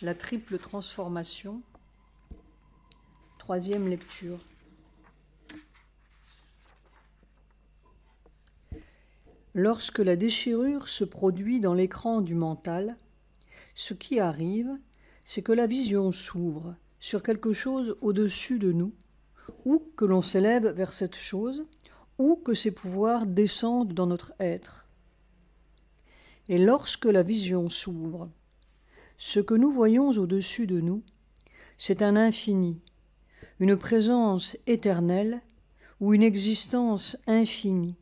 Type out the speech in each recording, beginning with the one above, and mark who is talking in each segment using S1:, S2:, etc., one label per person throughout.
S1: La triple transformation, troisième lecture. Lorsque la déchirure se produit dans l'écran du mental, ce qui arrive, c'est que la vision s'ouvre sur quelque chose au-dessus de nous, ou que l'on s'élève vers cette chose, ou que ses pouvoirs descendent dans notre être. Et lorsque la vision s'ouvre, ce que nous voyons au-dessus de nous, c'est un infini, une présence éternelle ou une existence infinie,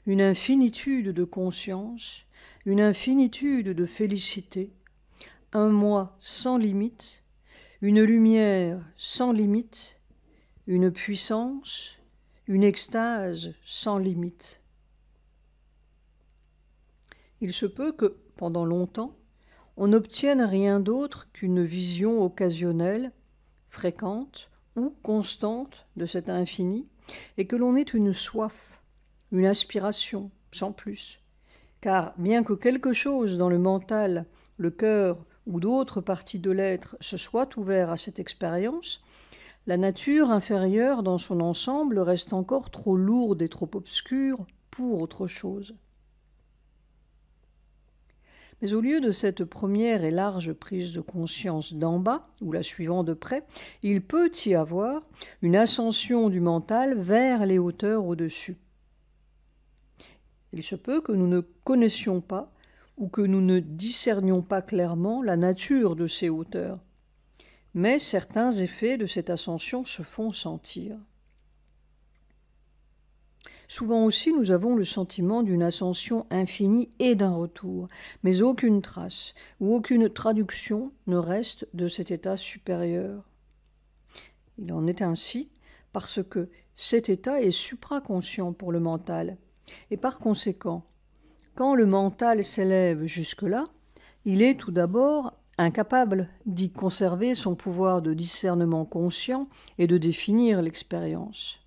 S1: une infinitude de conscience, une infinitude de félicité, un moi sans limite, une lumière sans limite, une puissance, une extase sans limite. Il se peut que, pendant longtemps, on n'obtienne rien d'autre qu'une vision occasionnelle, fréquente ou constante de cet infini, et que l'on ait une soif, une aspiration, sans plus. Car bien que quelque chose dans le mental, le cœur ou d'autres parties de l'être se soit ouvert à cette expérience, la nature inférieure dans son ensemble reste encore trop lourde et trop obscure pour autre chose. Mais au lieu de cette première et large prise de conscience d'en bas, ou la suivant de près, il peut y avoir une ascension du mental vers les hauteurs au-dessus. Il se peut que nous ne connaissions pas ou que nous ne discernions pas clairement la nature de ces hauteurs, mais certains effets de cette ascension se font sentir. Souvent aussi, nous avons le sentiment d'une ascension infinie et d'un retour, mais aucune trace ou aucune traduction ne reste de cet état supérieur. Il en est ainsi parce que cet état est supraconscient pour le mental, et par conséquent, quand le mental s'élève jusque-là, il est tout d'abord incapable d'y conserver son pouvoir de discernement conscient et de définir l'expérience.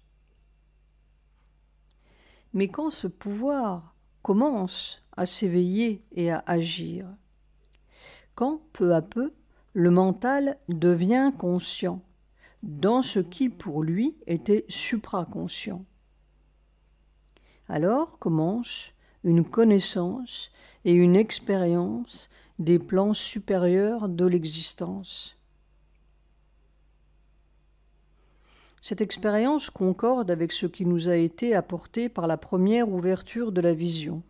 S1: Mais quand ce pouvoir commence à s'éveiller et à agir, quand peu à peu le mental devient conscient dans ce qui pour lui était supraconscient, alors commence une connaissance et une expérience des plans supérieurs de l'existence. Cette expérience concorde avec ce qui nous a été apporté par la première ouverture de la vision.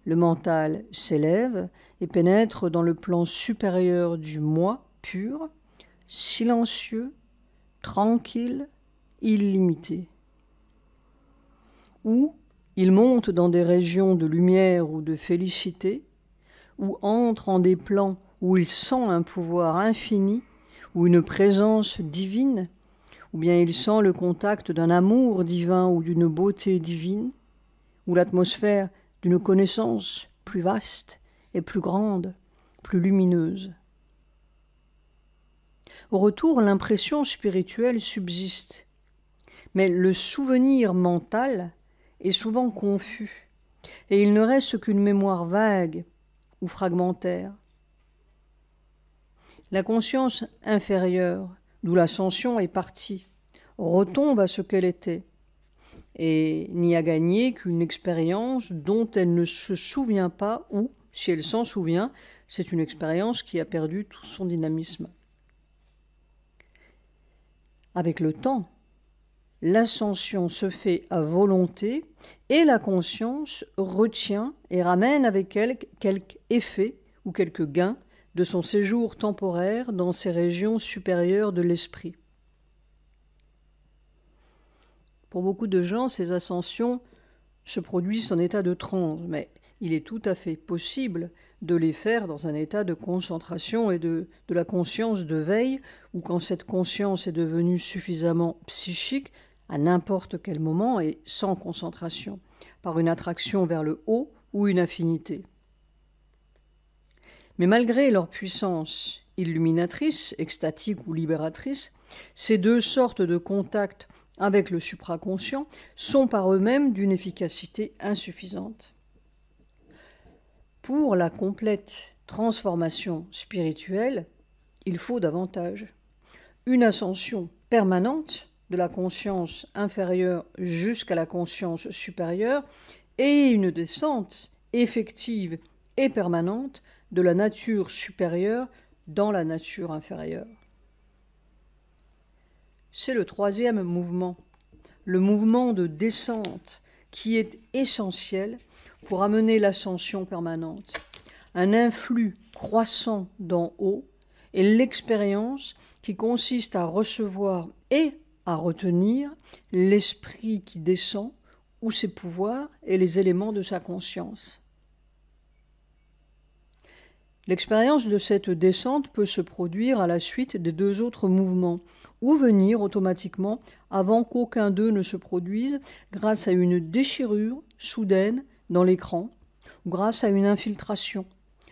S1: Le mental s'élève et pénètre dans le plan supérieur du moi pur, silencieux, tranquille, illimité. Ou il monte dans des régions de lumière ou de félicité, ou entre en des plans où il sent un pouvoir infini ou une présence divine, ou bien il sent le contact d'un amour divin ou d'une beauté divine, ou l'atmosphère d'une connaissance plus vaste et plus grande, plus lumineuse. Au retour, l'impression spirituelle subsiste, mais le souvenir mental est souvent confus, et il ne reste qu'une mémoire vague ou fragmentaire. La conscience inférieure, d'où l'ascension est partie, retombe à ce qu'elle était, et n'y a gagné qu'une expérience dont elle ne se souvient pas, ou, si elle s'en souvient, c'est une expérience qui a perdu tout son dynamisme. Avec le temps, l'ascension se fait à volonté et la conscience retient et ramène avec elle quelque effet ou quelque gain de son séjour temporaire dans ces régions supérieures de l'esprit. Pour beaucoup de gens, ces ascensions se produisent en état de transe, mais il est tout à fait possible de les faire dans un état de concentration et de la conscience de veille, ou quand cette conscience est devenue suffisamment psychique, à n'importe quel moment et sans concentration, par une attraction vers le haut ou une affinité. Mais malgré leur puissance illuminatrice, extatique ou libératrice, ces deux sortes de contacts avec le supraconscient sont par eux-mêmes d'une efficacité insuffisante. Pour la complète transformation spirituelle, il faut davantage. Une ascension permanente de la conscience inférieure jusqu'à la conscience supérieure et une descente effective et permanente de la nature supérieure dans la nature inférieure. C'est le troisième mouvement, le mouvement de descente, qui est essentiel pour amener l'ascension permanente. Un influx croissant d'en haut et l'expérience qui consiste à recevoir et à retenir l'esprit qui descend ou ses pouvoirs et les éléments de sa conscience. L'expérience de cette descente peut se produire à la suite des deux autres mouvements, ou venir automatiquement avant qu'aucun d'eux ne se produise grâce à une déchirure soudaine dans l'écran, ou grâce à une infiltration,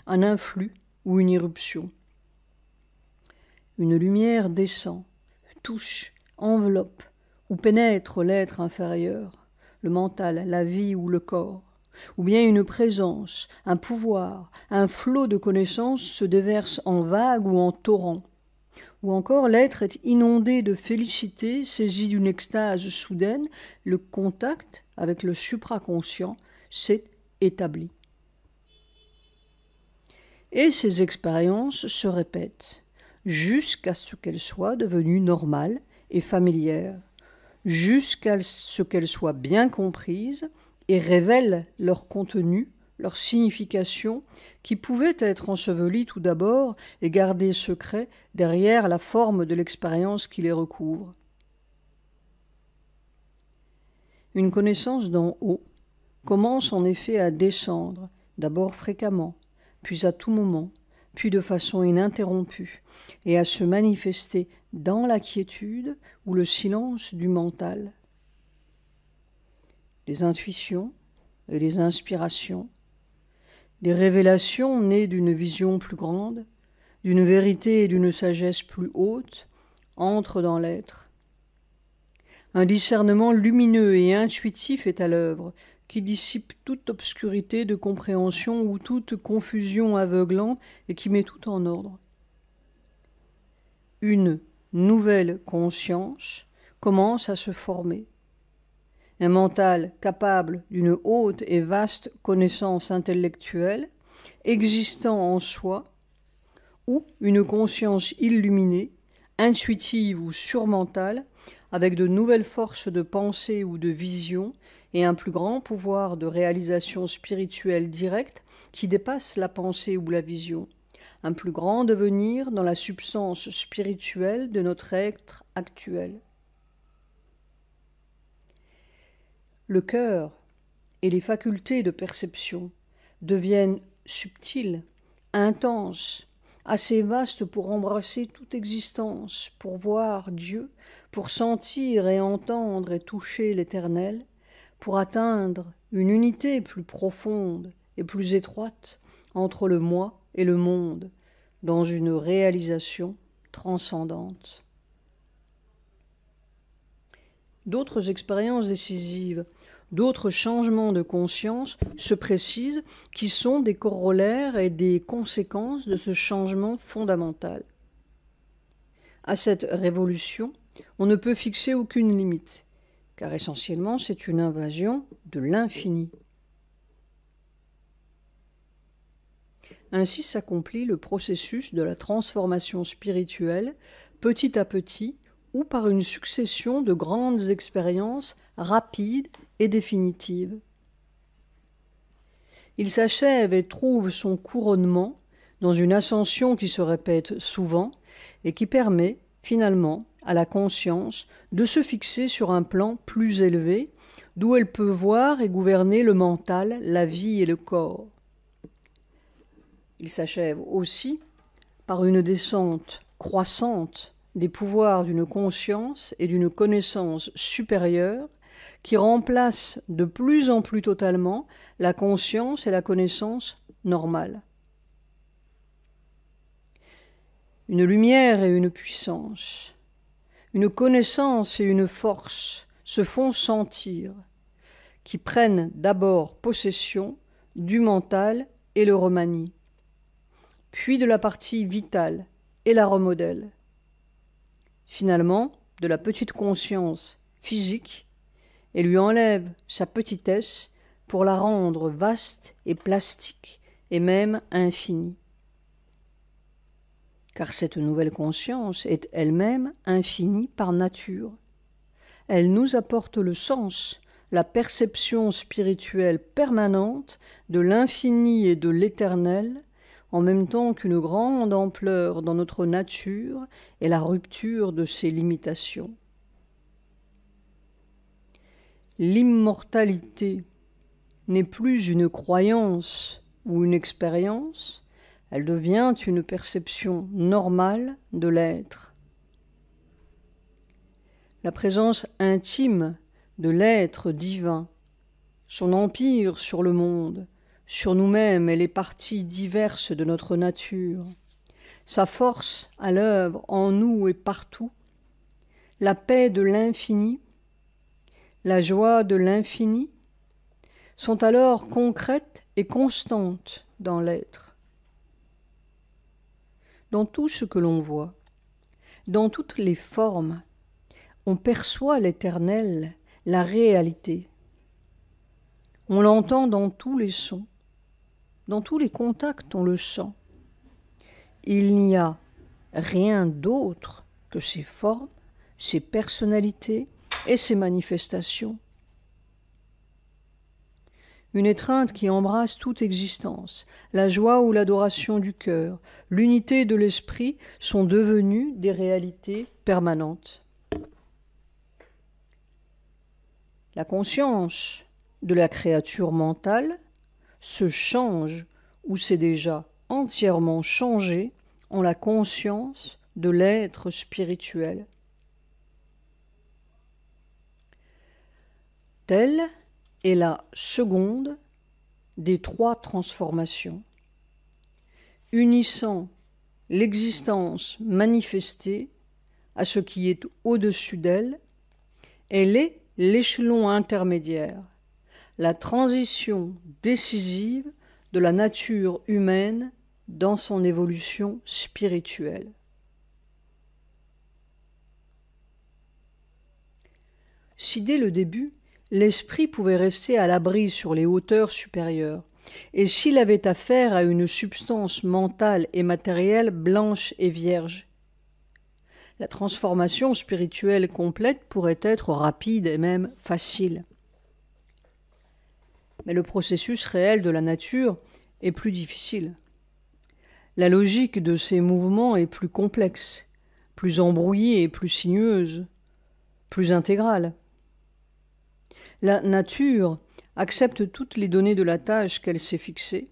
S1: un influx ou une irruption. Une lumière descend, touche, enveloppe ou pénètre l'être inférieur, le mental, la vie ou le corps. Ou bien une présence, un pouvoir, un flot de connaissances se déverse en vagues ou en torrents. Ou encore l'être est inondé de félicité, saisi d'une extase soudaine, le contact avec le supraconscient s'est établi. Et ces expériences se répètent jusqu'à ce qu'elles soient devenues normales et familières, jusqu'à ce qu'elles soient bien comprises et révèlent leur contenu, leur signification, qui pouvait être ensevelie tout d'abord et gardée secret derrière la forme de l'expérience qui les recouvre. Une connaissance d'en haut commence en effet à descendre, d'abord fréquemment, puis à tout moment, puis de façon ininterrompue, et à se manifester dans la quiétude ou le silence du mental. Les intuitions et les inspirations, des révélations nées d'une vision plus grande, d'une vérité et d'une sagesse plus haute, entrent dans l'être. Un discernement lumineux et intuitif est à l'œuvre, qui dissipe toute obscurité de compréhension ou toute confusion aveuglante et qui met tout en ordre. Une nouvelle conscience commence à se former. Un mental capable d'une haute et vaste connaissance intellectuelle, existant en soi, ou une conscience illuminée, intuitive ou surmentale, avec de nouvelles forces de pensée ou de vision et un plus grand pouvoir de réalisation spirituelle directe qui dépasse la pensée ou la vision, un plus grand devenir dans la substance spirituelle de notre être actuel. Le cœur et les facultés de perception deviennent subtiles, intenses, assez vastes pour embrasser toute existence, pour voir Dieu, pour sentir et entendre et toucher l'Éternel, pour atteindre une unité plus profonde et plus étroite entre le moi et le monde, dans une réalisation transcendante. D'autres expériences décisives, d'autres changements de conscience se précisent qui sont des corollaires et des conséquences de ce changement fondamental. À cette révolution, on ne peut fixer aucune limite, car essentiellement c'est une invasion de l'infini. Ainsi s'accomplit le processus de la transformation spirituelle, petit à petit, ou par une succession de grandes expériences rapides et définitives. Il s'achève et trouve son couronnement dans une ascension qui se répète souvent et qui permet, finalement, à la conscience de se fixer sur un plan plus élevé, d'où elle peut voir et gouverner le mental, la vie et le corps. Il s'achève aussi par une descente croissante des pouvoirs d'une conscience et d'une connaissance supérieure qui remplacent de plus en plus totalement la conscience et la connaissance normale. Une lumière et une puissance, une connaissance et une force se font sentir, qui prennent d'abord possession du mental et le remanient, puis de la partie vitale, et la remodèle. Finalement, de la petite conscience physique, et lui enlève sa petitesse pour la rendre vaste et plastique et même infinie. Car cette nouvelle conscience est elle-même infinie par nature. Elle nous apporte le sens, la perception spirituelle permanente de l'infini et de l'éternel, en même temps qu'une grande ampleur dans notre nature et la rupture de ses limitations. L'immortalité n'est plus une croyance ou une expérience, elle devient une perception normale de l'être. La présence intime de l'être divin, son empire sur le monde, sur nous-mêmes et les parties diverses de notre nature, sa force à l'œuvre en nous et partout, la paix de l'infini, la joie de l'infini, sont alors concrètes et constantes dans l'être. Dans tout ce que l'on voit, dans toutes les formes, on perçoit l'éternel, la réalité. On l'entend dans tous les sons, dans tous les contacts on le sent. Il n'y a rien d'autre que ces formes, ces personnalités et ces manifestations. Une étreinte qui embrasse toute existence, la joie ou l'adoration du cœur, l'unité de l'esprit sont devenues des réalités permanentes. La conscience de la créature mentale se change ou s'est déjà entièrement changée en la conscience de l'être spirituel. Telle est la seconde des trois transformations, unissant l'existence manifestée à ce qui est au-dessus d'elle. Elle est l'échelon intermédiaire, la transition décisive de la nature humaine dans son évolution spirituelle. Si dès le début, l'esprit pouvait rester à l'abri sur les hauteurs supérieures, et s'il avait affaire à une substance mentale et matérielle blanche et vierge, la transformation spirituelle complète pourrait être rapide et même facile. Mais le processus réel de la nature est plus difficile. La logique de ces mouvements est plus complexe, plus embrouillée et plus sinueuse, plus intégrale. La nature accepte toutes les données de la tâche qu'elle s'est fixée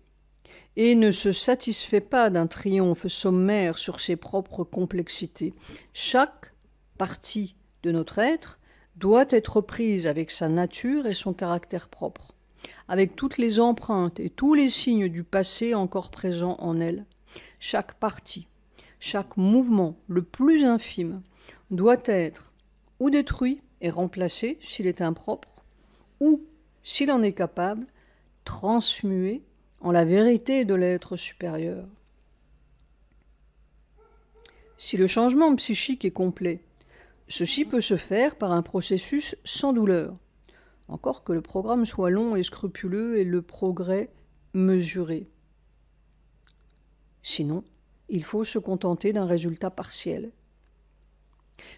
S1: et ne se satisfait pas d'un triomphe sommaire sur ses propres complexités. Chaque partie de notre être doit être prise avec sa nature et son caractère propre, avec toutes les empreintes et tous les signes du passé encore présents en elle. Chaque partie, chaque mouvement, le plus infime, doit être ou détruit et remplacé s'il est impropre, ou, s'il en est capable, transmué en la vérité de l'être supérieur. Si le changement psychique est complet, ceci peut se faire par un processus sans douleur, encore que le programme soit long et scrupuleux et le progrès mesuré. Sinon, il faut se contenter d'un résultat partiel.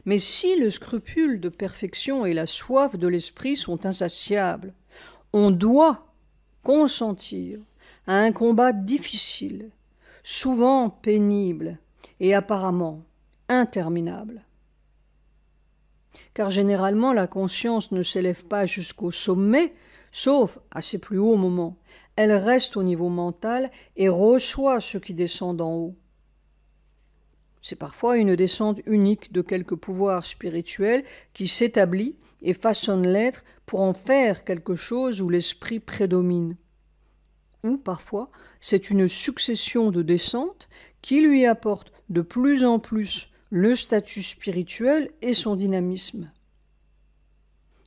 S1: Mais si le scrupule de perfection et la soif de l'esprit sont insatiables, on doit consentir à un combat difficile, souvent pénible et apparemment interminable. Car généralement la conscience ne s'élève pas jusqu'au sommet, sauf à ses plus hauts moments. Elle reste au niveau mental et reçoit ce qui descend d'en haut. C'est parfois une descente unique de quelque pouvoir spirituel qui s'établit et façonne l'être pour en faire quelque chose où l'esprit prédomine. Ou parfois, c'est une succession de descentes qui lui apporte de plus en plus le statut spirituel et son dynamisme.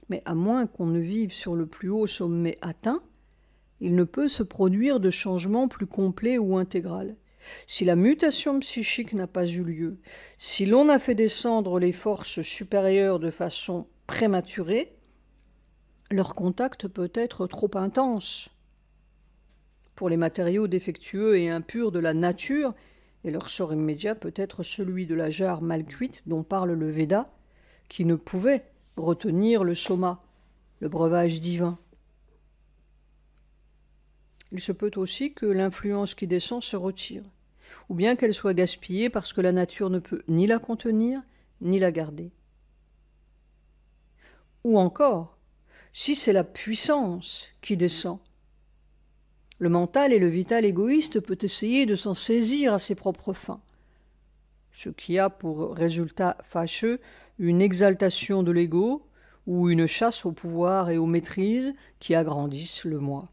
S1: Mais à moins qu'on ne vive sur le plus haut sommet atteint, il ne peut se produire de changement plus complet ou intégral. si la mutation psychique n'a pas eu lieu, si l'on a fait descendre les forces supérieures de façon prématurée, leur contact peut être trop intense pour les matériaux défectueux et impurs de la nature, et leur sort immédiat peut être celui de la jarre mal cuite dont parle le Veda, qui ne pouvait retenir le soma, le breuvage divin. Il se peut aussi que l'influence qui descend se retire, ou bien qu'elle soit gaspillée parce que la nature ne peut ni la contenir, ni la garder. Ou encore, si c'est la puissance qui descend, le mental et le vital égoïste peut essayer de s'en saisir à ses propres fins, ce qui a pour résultat fâcheux une exaltation de l'ego ou une chasse au pouvoir et aux maîtrises qui agrandissent le moi.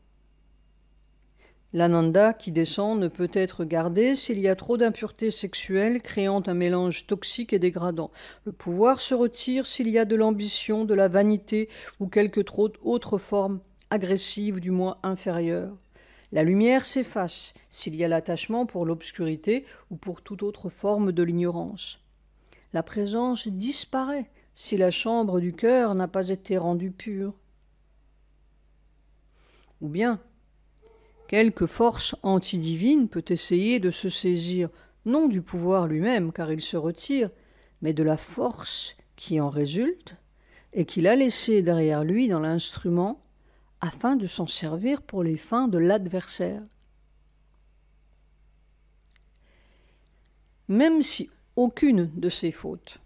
S1: L'ananda qui descend ne peut être gardé s'il y a trop d'impuretés sexuelles créant un mélange toxique et dégradant. Le pouvoir se retire s'il y a de l'ambition, de la vanité ou quelque autre forme agressive du moi inférieur. La lumière s'efface s'il y a l'attachement pour l'obscurité ou pour toute autre forme de l'ignorance. La présence disparaît si la chambre du cœur n'a pas été rendue pure. Ou bien, quelque force antidivine peut essayer de se saisir non du pouvoir lui-même, car il se retire, mais de la force qui en résulte et qu'il a laissée derrière lui dans l'instrument afin de s'en servir pour les fins de l'adversaire. Même si aucune de ces fautes,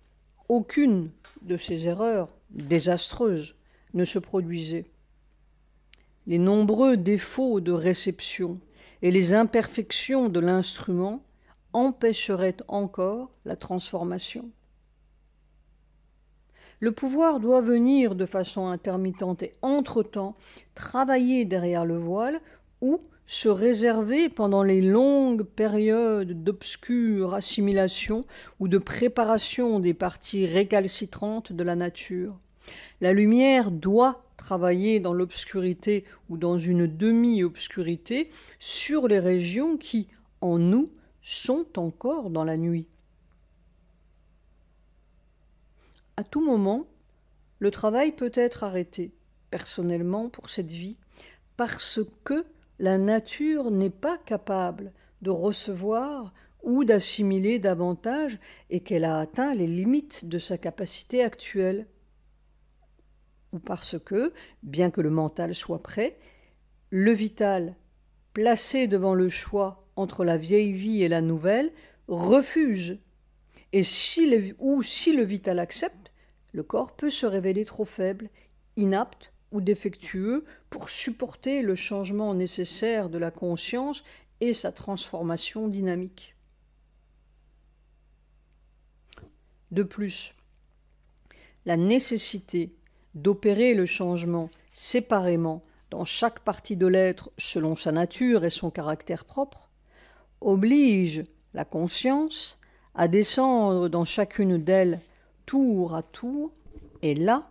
S1: aucune de ces erreurs désastreuses ne se produisait, les nombreux défauts de réception et les imperfections de l'instrument empêcheraient encore la transformation. Le pouvoir doit venir de façon intermittente et entre-temps travailler derrière le voile ou se réserver pendant les longues périodes d'obscure assimilation ou de préparation des parties récalcitrantes de la nature. La lumière doit travailler dans l'obscurité ou dans une demi-obscurité sur les régions qui, en nous, sont encore dans la nuit. À tout moment, le travail peut être arrêté, personnellement pour cette vie, parce que la nature n'est pas capable de recevoir ou d'assimiler davantage et qu'elle a atteint les limites de sa capacité actuelle. Ou parce que, bien que le mental soit prêt, le vital, placé devant le choix entre la vieille vie et la nouvelle, refuse. Et si le vital accepte, le corps peut se révéler trop faible, inapte ou défectueux pour supporter le changement nécessaire de la conscience et sa transformation dynamique. De plus, la nécessité d'opérer le changement séparément dans chaque partie de l'être selon sa nature et son caractère propre, oblige la conscience à descendre dans chacune d'elles tour à tour, et là,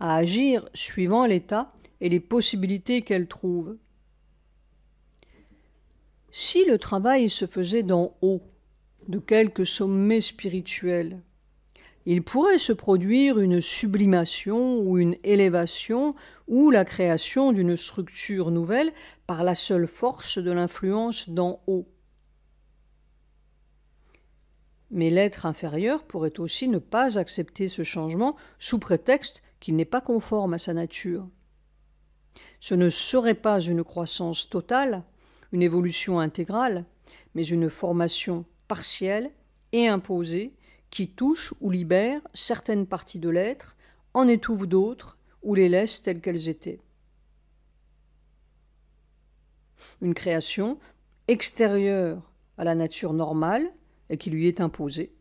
S1: à agir suivant l'état et les possibilités qu'elle trouve. Si le travail se faisait d'en haut, de quelque sommet spirituel, il pourrait se produire une sublimation ou une élévation ou la création d'une structure nouvelle par la seule force de l'influence d'en haut. Mais l'être inférieur pourrait aussi ne pas accepter ce changement sous prétexte qu'il n'est pas conforme à sa nature. Ce ne serait pas une croissance totale, une évolution intégrale, mais une formation partielle et imposée qui touche ou libère certaines parties de l'être, en étouffe d'autres ou les laisse telles qu'elles étaient. Une création extérieure à la nature normale et qui lui est imposée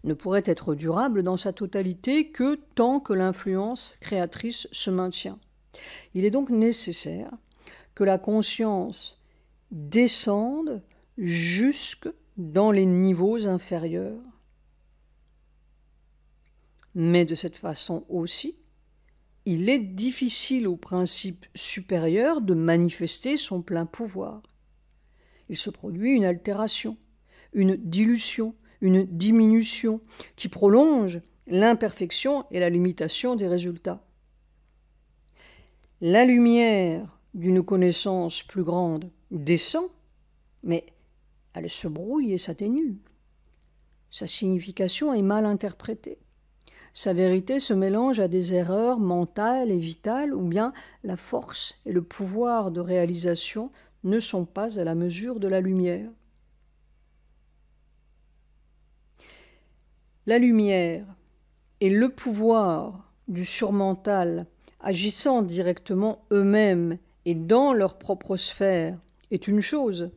S1: ne pourrait être durable dans sa totalité que tant que l'influence créatrice se maintient. Il est donc nécessaire que la conscience descende jusque dans les niveaux inférieurs. Mais de cette façon aussi, il est difficile au principe supérieur de manifester son plein pouvoir. Il se produit une altération, une dilution, une diminution qui prolonge l'imperfection et la limitation des résultats. La lumière d'une connaissance plus grande descend, mais elle se brouille et s'atténue. Sa signification est mal interprétée. Sa vérité se mélange à des erreurs mentales et vitales, ou bien la force et le pouvoir de réalisation ne sont pas à la mesure de la lumière. La lumière et le pouvoir du surmental agissant directement eux-mêmes et dans leur propre sphère est une chose.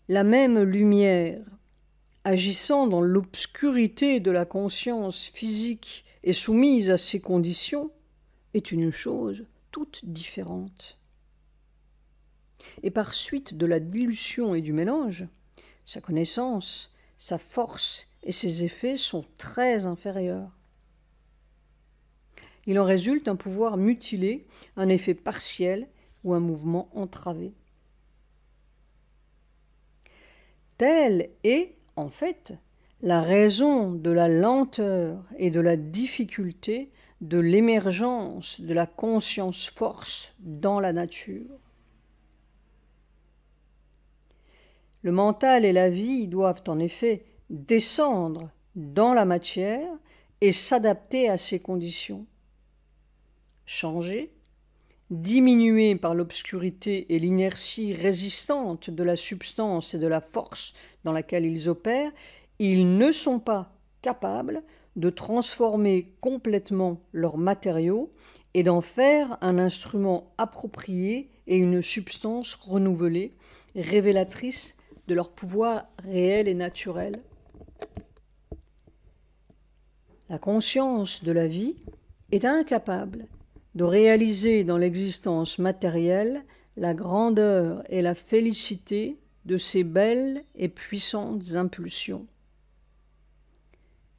S1: La même lumière agissant dans l'obscurité de la conscience physique et soumise à ces conditions est une chose toute différente. Et par suite de la dilution et du mélange, sa connaissance, sa force et ses effets sont très inférieurs. Il en résulte un pouvoir mutilé, un effet partiel ou un mouvement entravé. Telle est, en fait, la raison de la lenteur et de la difficulté de l'émergence de la conscience-force dans la nature. Le mental et la vie doivent en effet descendre dans la matière et s'adapter à ces conditions. Changer, diminués par l'obscurité et l'inertie résistante de la substance et de la force dans laquelle ils opèrent, ils ne sont pas capables de transformer complètement leurs matériaux et d'en faire un instrument approprié et une substance renouvelée, révélatrice de leur pouvoir réel et naturel. La conscience de la vie est incapable de réaliser dans l'existence matérielle la grandeur et la félicité de ces belles et puissantes impulsions.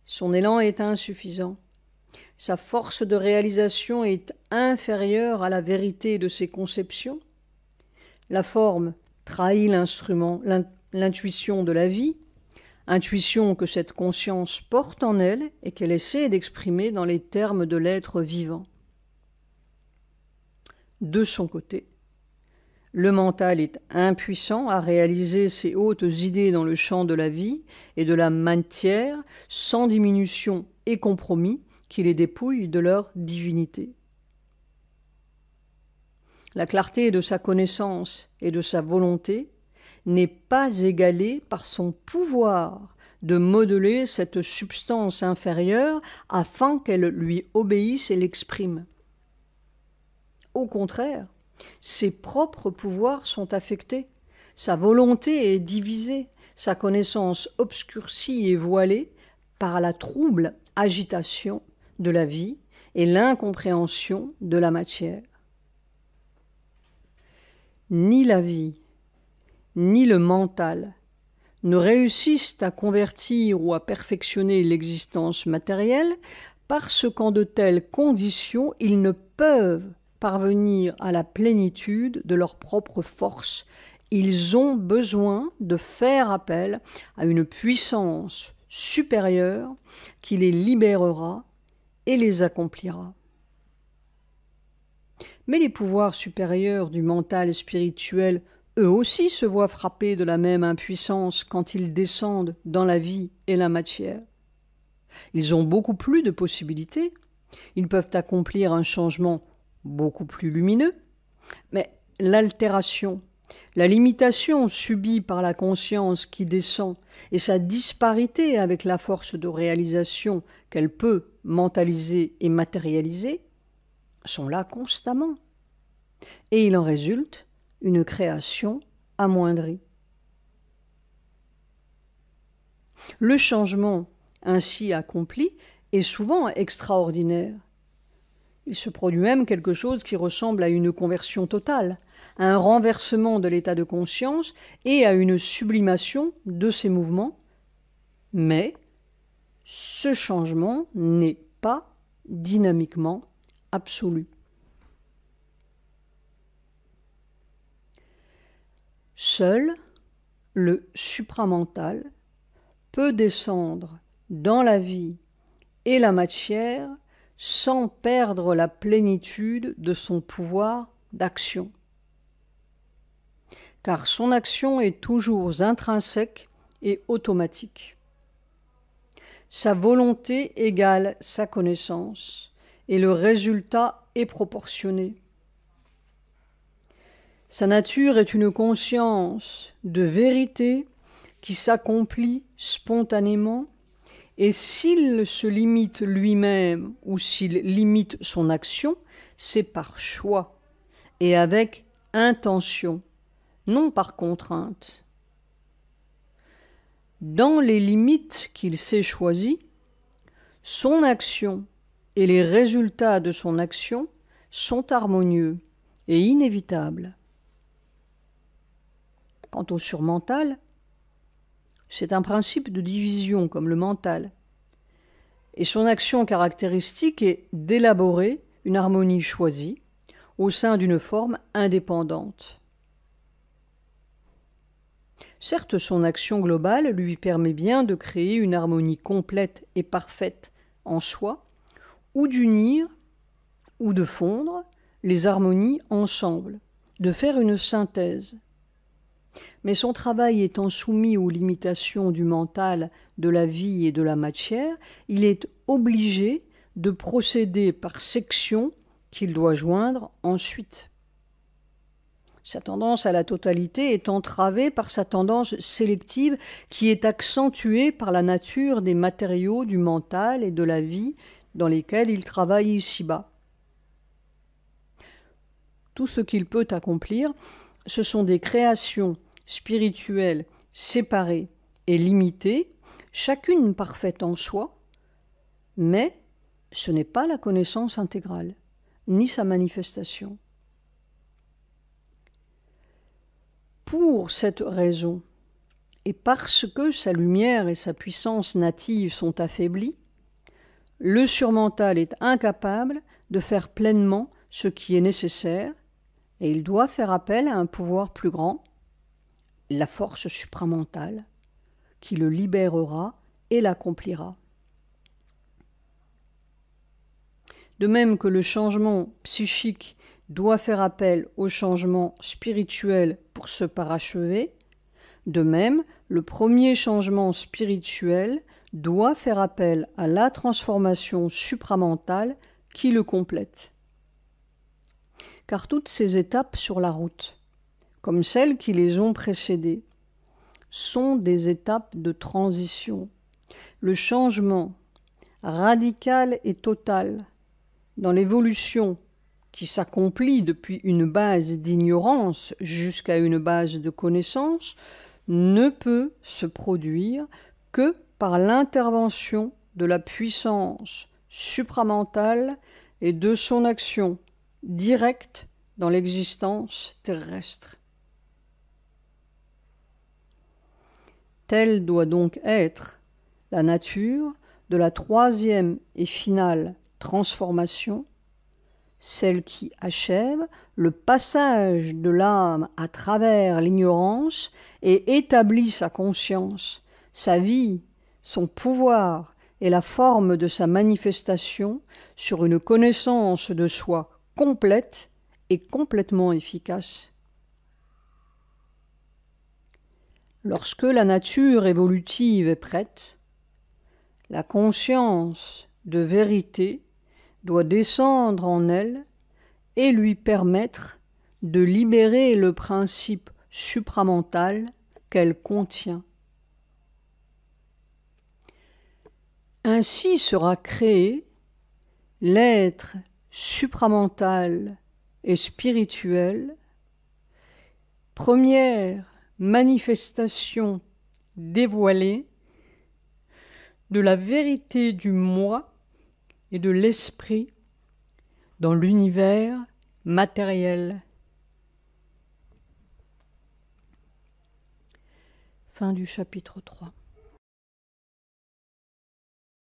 S1: Son élan est insuffisant. Sa force de réalisation est inférieure à la vérité de ses conceptions. La forme trahit l'intuition de la vie, intuition que cette conscience porte en elle et qu'elle essaie d'exprimer dans les termes de l'être vivant. De son côté, le mental est impuissant à réaliser ces hautes idées dans le champ de la vie et de la matière sans diminution et compromis qui les dépouillent de leur divinité. La clarté de sa connaissance et de sa volonté n'est pas égalée par son pouvoir de modeler cette substance inférieure afin qu'elle lui obéisse et l'exprime. Au contraire, ses propres pouvoirs sont affectés, sa volonté est divisée, sa connaissance obscurcie et voilée par la trouble agitation de la vie et l'incompréhension de la matière. Ni la vie, ni le mental ne réussissent à convertir ou à perfectionner l'existence matérielle parce qu'en de telles conditions, ils ne peuvent parvenir à la plénitude de leur propre force. Ils ont besoin de faire appel à une puissance supérieure qui les libérera et les accomplira. Mais les pouvoirs supérieurs du mental spirituel, eux aussi, se voient frappés de la même impuissance quand ils descendent dans la vie et la matière. Ils ont beaucoup plus de possibilités. Ils peuvent accomplir un changement beaucoup plus lumineux, mais l'altération, la limitation subie par la conscience qui descend et sa disparité avec la force de réalisation qu'elle peut mentaliser et matérialiser sont là constamment. Et il en résulte une création amoindrie. Le changement ainsi accompli est souvent extraordinaire. Il se produit même quelque chose qui ressemble à une conversion totale, à un renversement de l'état de conscience et à une sublimation de ses mouvements. Mais ce changement n'est pas dynamiquement absolu. Seul le supramental peut descendre dans la vie et la matière sans perdre la plénitude de son pouvoir d'action. Car son action est toujours intrinsèque et automatique. Sa volonté égale sa connaissance, et le résultat est proportionné. Sa nature est une conscience de vérité qui s'accomplit spontanément, et s'il se limite lui-même ou s'il limite son action, c'est par choix et avec intention, non par contrainte. Dans les limites qu'il s'est choisies, son action et les résultats de son action sont harmonieux et inévitables. Quant au surmental, c'est un principe de division comme le mental, et son action caractéristique est d'élaborer une harmonie choisie au sein d'une forme indépendante. Certes, son action globale lui permet bien de créer une harmonie complète et parfaite en soi, ou d'unir ou de fondre les harmonies ensemble, de faire une synthèse. Mais son travail étant soumis aux limitations du mental, de la vie et de la matière, il est obligé de procéder par sections qu'il doit joindre ensuite. Sa tendance à la totalité est entravée par sa tendance sélective qui est accentuée par la nature des matériaux du mental et de la vie dans lesquels il travaille ici-bas. Tout ce qu'il peut accomplir, ce sont des créations spirituelles séparées et limitées, chacune parfaite en soi, mais ce n'est pas la connaissance intégrale, ni sa manifestation. Pour cette raison, et parce que sa lumière et sa puissance native sont affaiblies, le surmental est incapable de faire pleinement ce qui est nécessaire, et il doit faire appel à un pouvoir plus grand, la force supramentale, qui le libérera et l'accomplira. De même que le changement psychique doit faire appel au changement spirituel pour se parachever, de même, le premier changement spirituel doit faire appel à la transformation supramentale qui le complète. Car toutes ces étapes sur la route, comme celles qui les ont précédées, sont des étapes de transition. Le changement radical et total dans l'évolution qui s'accomplit depuis une base d'ignorance jusqu'à une base de connaissance ne peut se produire que par l'intervention de la puissance supramentale et de son action directe dans l'existence terrestre. Telle doit donc être la nature de la troisième et finale transformation, celle qui achève le passage de l'âme à travers l'ignorance et établit sa conscience, sa vie, son pouvoir et la forme de sa manifestation sur une connaissance de soi complète et complètement efficace. Lorsque la nature évolutive est prête, la conscience de vérité doit descendre en elle et lui permettre de libérer le principe supramental qu'elle contient. Ainsi sera créé l'être supramental et spirituel, première manifestation dévoilée de la vérité du moi et de l'esprit dans l'univers matériel. Fin du chapitre 3.